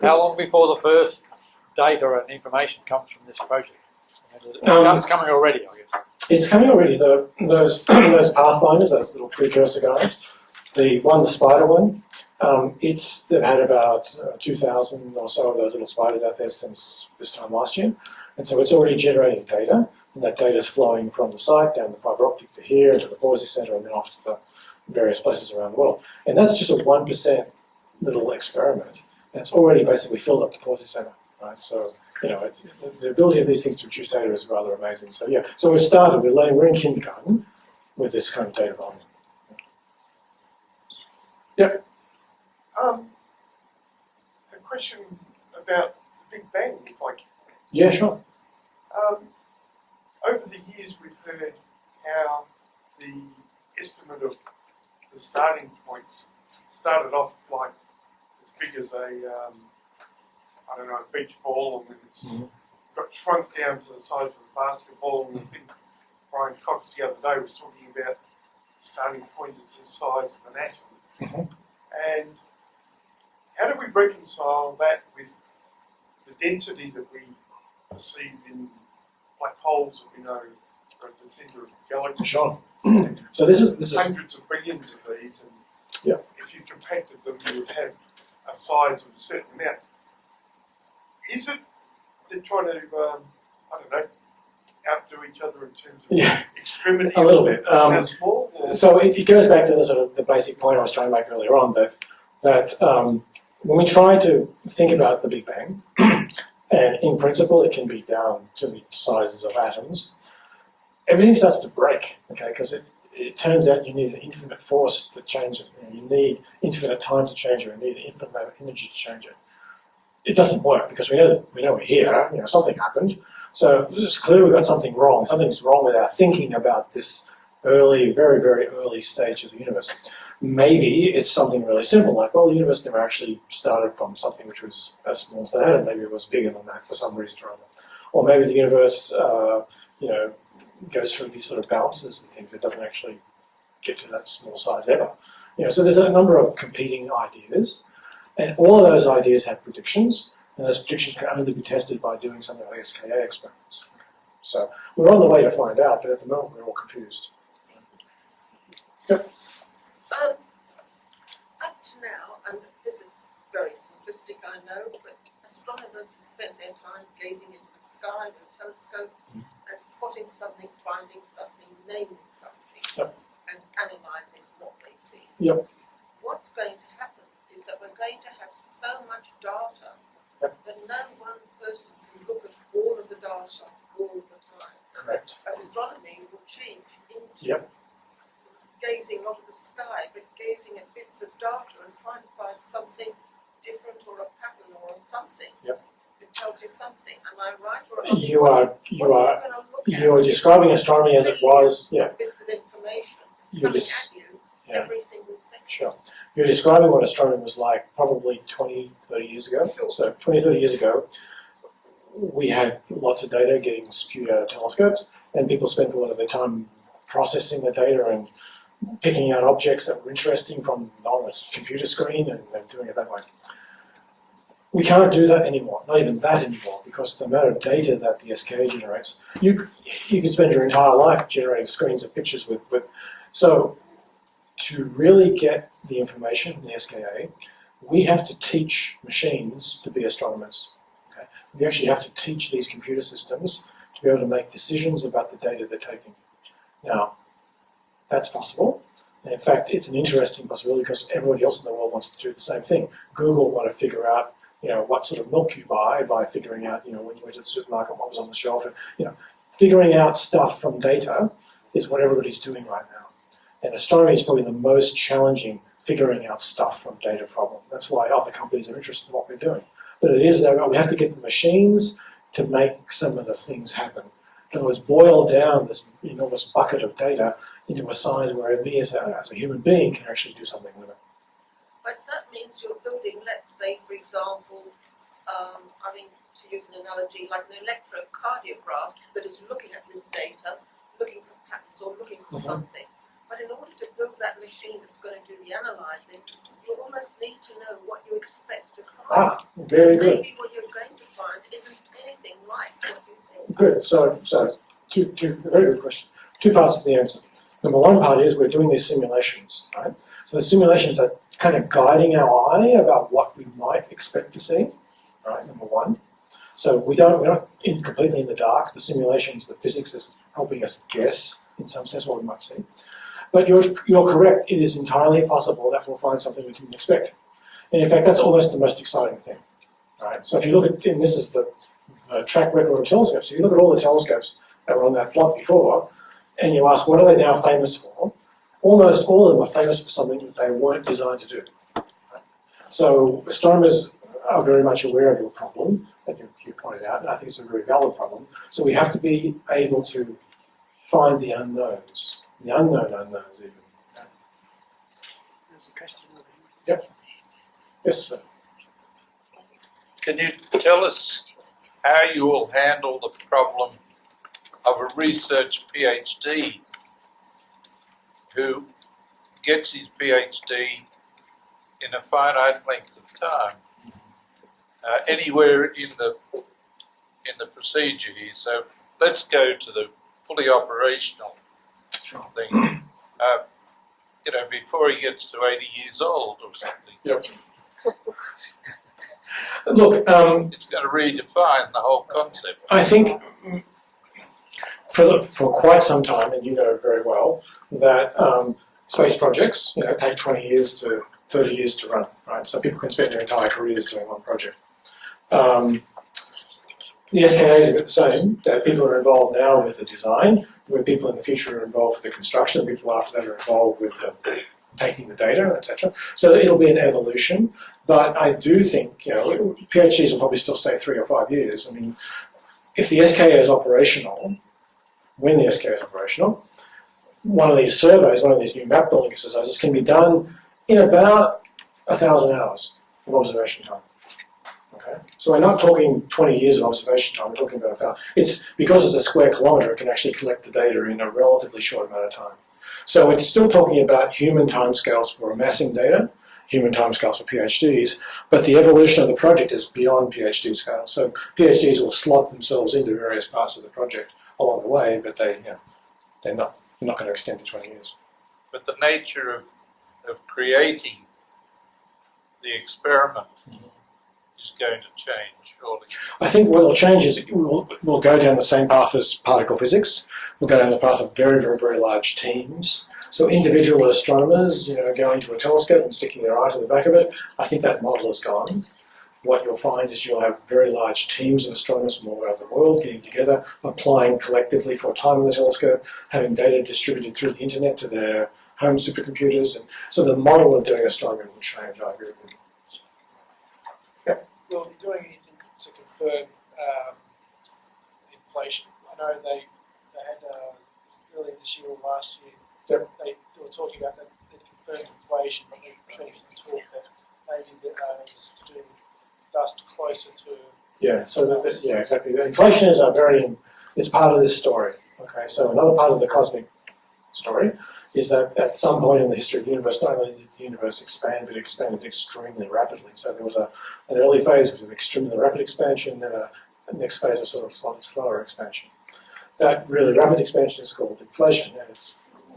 How long before the first data and information comes from this project? It's coming already, I guess. It's coming already. Those those pathfinders, those little precursor guys, the spider one, they've had about 2,000 or so of those little spiders out there since this time last year, and so it's already generating data, and that data is flowing from the site down the fibre optic to here, into the Boise Centre, and then off to the various places around the world. And that's just a 1% little experiment, and it's already basically filled up the Boise Centre, right? So, it's, the ability of these things to produce data is rather amazing. So yeah, so we've started, we're in kindergarten with this kind of data volume. Yep. A question about the Big Bang, if I can. Yeah, sure. Over the years, we've heard how the estimate of the starting point started off like as big as a beach ball, and then it's got shrunk down to the size of a basketball. And I think Brian Cox the other day was talking about the starting point is the size of an atom. And how do we reconcile that with the density that we perceive in black holes that we know are at the centre of the galaxy? Sure. So this is hundreds of billions of these, and if you compacted them, you would have a size of a certain amount. Is it they're trying to, outdo each other in terms of extremity? A little bit. How small? So it goes back to the sort of the basic point I was trying to make earlier on, that when we try to think about the Big Bang, and in principle it can be down to the sizes of atoms, everything starts to break, okay, because it turns out you need an infinite force to change it. You need infinite time to change it. You need an infinite amount of energy to change it. It doesn't work because we know we're here. Something happened. So it's clear we've got something wrong. Something's wrong with our thinking about this early, very, very early stage of the universe. Maybe it's something really simple, like, well, the universe never actually started from something which was as small as that, and maybe it was bigger than that for some reason or other. Or maybe the universe, goes through these sort of bounces and things. It doesn't actually get to that small size ever. So there's a number of competing ideas, and all of those ideas have predictions, and those predictions can only be tested by doing something like SKA experiments. So we're on the way to find out, but at the moment we're all confused. Yep. Up to now, and this is very simplistic, I know, but astronomers have spent their time gazing into the sky with a telescope and spotting something, finding something, naming something, and analysing what they see. Yep. What's going to happen is that we're going to have so much data that no one person can look at all of the data all the time. Correct. Astronomy will change into gazing not at the sky, but gazing at bits of data and trying to find something different or a pattern or something that tells you something. Am I right? Or you are describing astronomy as it was. Bits of information coming at you every single second. Sure. You're describing what astronomy was like probably 20, 30 years ago. Sure. So 20, 30 years ago, we had lots of data getting spewed out of telescopes, and people spent a lot of their time processing the data and picking out objects that were interesting from on a computer screen and doing it that way. We can't do that anymore, not even that anymore, because the amount of data that the SKA generates, you could spend your entire life generating screens of pictures with. So to really get the information in the SKA, we have to teach machines to be astronomers. Okay? We actually have to teach these computer systems to be able to make decisions about the data they're taking. Now, that's possible. And in fact, it's an interesting possibility because everybody else in the world wants to do the same thing. Google want to figure out, what sort of milk you buy by figuring out, when you went to the supermarket, what was on the shelf. And, figuring out stuff from data is what everybody's doing right now. And astronomy is probably the most challenging figuring out stuff from data problem. That's why other companies are interested in what we're doing. But it is, we have to get the machines to make some of the things happen. In other words, boil down this enormous bucket of data into a size where me as a human being can actually do something with it. But that means you're building, let's say, for example, to use an analogy, like an electrocardiograph that is looking at this data, looking for patterns or looking for something. But in order to build that machine that's going to do the analysing, you almost need to know what you expect to find. Very good. Maybe what you're going to find isn't anything like what you think. Good. So two very good question. Two parts to the answer. Number one part is we're doing these simulations, right? So the simulations are kind of guiding our eye about what we might expect to see, right? Number one. So we're not completely in the dark. The simulations, the physics is helping us guess in some sense what we might see. But you're correct. It is entirely possible that we'll find something we didn't expect. And in fact, that's almost the most exciting thing, right? So if you look at, and this is the track record of telescopes. If you look at all the telescopes that were on that plot before, and you ask what are they now famous for, almost all of them are famous for something that they weren't designed to do. Right? So astronomers are very much aware of your problem that you pointed out, and I think it's a very valid problem. So we have to be able to find the unknowns, the unknown unknowns even. There's a question over Yep. here. Yes, sir. Can you tell us how you will handle the problem of a research PhD who gets his PhD in a finite length of time, anywhere in the procedure here? So let's go to the fully operational thing. Before he gets to 80 years old or something. Yep. Look, It's going to redefine the whole concept. I think for quite some time, and you know very well, that space projects take 20 years to 30 years to run, right? So people can spend their entire careers doing one project. The SKA is a bit the same, that people are involved now with the design, where people in the future are involved with the construction, and people after that are involved with taking the data, etc. So it'll be an evolution, but I do think, PhDs will probably still stay 3 or 5 years. I mean, if the SKA is operational, when the SKA is operational, one of these surveys, one of these new map building exercises can be done in about 1,000 hours of observation time. Okay, so we're not talking 20 years of observation time, we're talking about 1,000. It's because it's a square kilometre, it can actually collect the data in a relatively short amount of time. So it's still talking about human timescales for amassing data, human timescales for PhDs, but the evolution of the project is beyond PhD scale. So PhDs will slot themselves into various parts of the project along the way, but they're not going to extend to 20 years. But the nature of creating the experiment is going to change, surely. I think what will change is we'll go down the same path as particle physics. We'll go down the path of very, very, very large teams. So individual astronomers, going to a telescope and sticking their eye to the back of it, I think that model is gone. What you'll find is you'll have very large teams of astronomers from all around the world getting together, applying collectively for time on the telescope, having data distributed through the internet to their home supercomputers. And so the model of doing astronomy will change, I agree with you. Will be doing anything to confirm inflation? I know they had earlier this year or last year. Yep. They were talking about that confirmed inflation, but there was some talk that maybe it was to do dust closer to. Yeah. So exactly. The inflation is it's part of this story. Okay. So another part of the cosmic story is that at some point in the history of the universe, not only did the universe expand, but it expanded extremely rapidly. So there was an early phase of extremely rapid expansion, then a next phase of sort of slightly slower expansion. That really rapid expansion is called inflation, and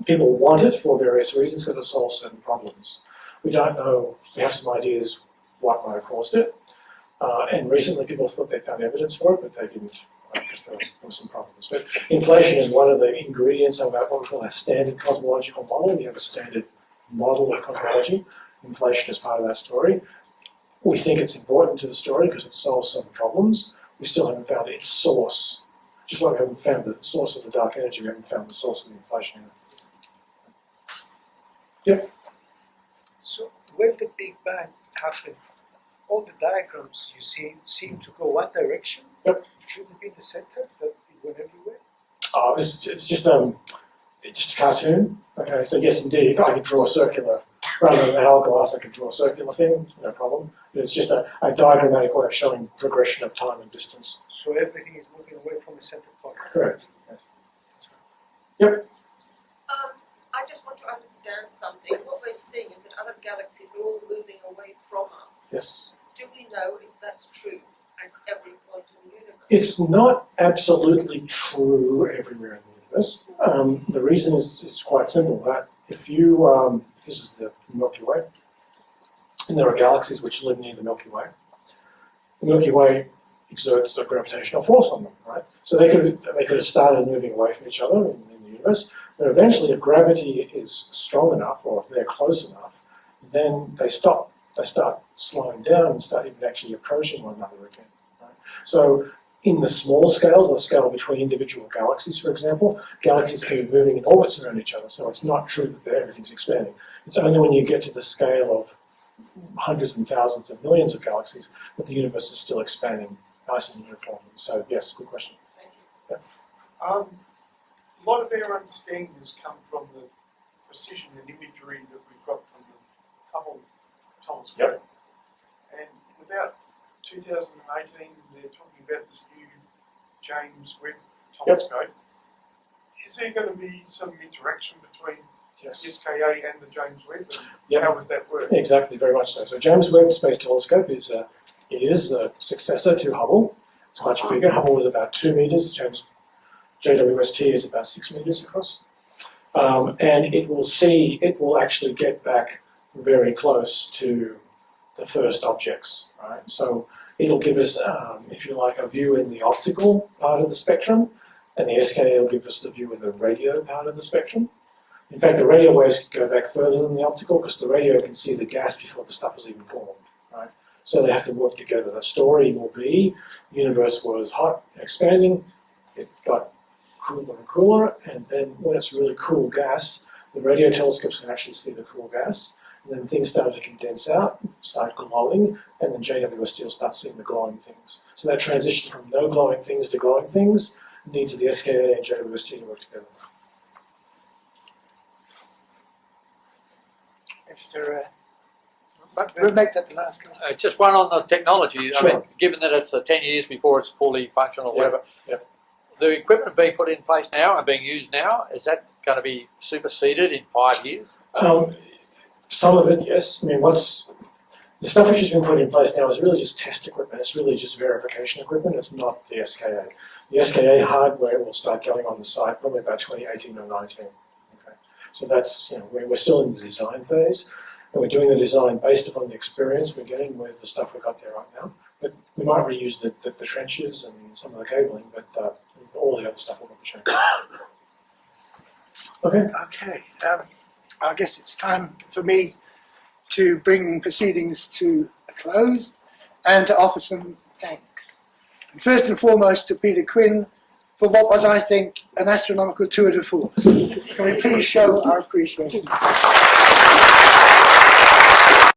people want it for various reasons because it solves certain problems. We don't know, we have some ideas what might have caused it, and recently people thought they found evidence for it, but they didn't. Because there was some problems. But inflation is one of the ingredients of what we call a standard cosmological model. We have a standard model of cosmology. Inflation is part of that story. We think it's important to the story because it solves some problems. We still haven't found its source. Just like we haven't found the source of the dark energy, we haven't found the source of the inflation either. Yep. So when the Big Bang happened, all the diagrams you see seem to go one direction. Yep. Shouldn't it be in the center that it went everywhere? It's just a cartoon. Okay, so yes, indeed, I could draw a circular rather than an hourglass. I could draw a circular thing, no problem. But it's just a diagrammatic way of showing progression of time and distance. So everything is moving away from the center point. Correct. Yes. Yep. I just want to understand something, what we're seeing is that other galaxies are all moving away from us. Yes. Do we know if that's true at every point in the universe? It's not absolutely true everywhere in the universe. The reason is quite simple, that if you, this is the Milky Way, and there are galaxies which live near the Milky Way exerts a gravitational force on them, right? So they could have started moving away from each other in the universe, but eventually if gravity is strong enough, or if they're close enough, then they stop. They start slowing down and start even actually approaching one another again, right? So in the small scales, the scale between individual galaxies, for example, galaxies can be moving in orbits around each other, so it's not true that everything's expanding. It's only when you get to the scale of hundreds and thousands of millions of galaxies that the universe is still expanding nice and uniformly. So yes, good question. Thank you. A lot of our understanding has come from the precision and imagery that we've got from the Hubble telescope. Yep. And in about 2018, they're talking about this new James Webb telescope. Is there going to be some interaction between Yes. SKA and the James Webb? And Yep. how would that work? Exactly, very much so. So James Webb Space Telescope is a successor to Hubble. It's much bigger. Hubble was about 2 meters. JWST is about 6 meters across. And it will actually get back very close to the first objects, right? So it'll give us, if you like, a view in the optical part of the spectrum, and the SKA will give us the view in the radio part of the spectrum. In fact, the radio waves can go back further than the optical, because the radio can see the gas before the stuff is even formed, right? So they have to work together. The story will be, the universe was hot, expanding, it got cooler and cooler, and then when it's really cool gas, the radio telescopes can actually see the cool gas, and then things started to condense out, start glowing, and then JWST will start seeing the glowing things. So that transition from no glowing things to glowing things needs the SKA and JWST to work together. If there but we'll make that the last question. Just one on the technology. Sure. I mean, given that it's 10 years before it's fully functional or Yeah, whatever, yeah. the equipment being put in place now and being used now, is that going to be superseded in 5 years? Some of it, yes. I mean, the stuff which has been put in place now is really just test equipment. It's really just verification equipment. It's not the SKA. The SKA hardware will start going on the site probably about 2018 or 19. Okay. So that's, we're still in the design phase, and we're doing the design based upon the experience we're getting with the stuff we've got there right now. But we might reuse the trenches and some of the cabling, but all the other stuff will be changed. Okay. Okay, I guess it's time for me to bring proceedings to a close and to offer some thanks. And first and foremost to Peter Quinn for what was, I think, an astronomical tour de force. Can we please show our appreciation?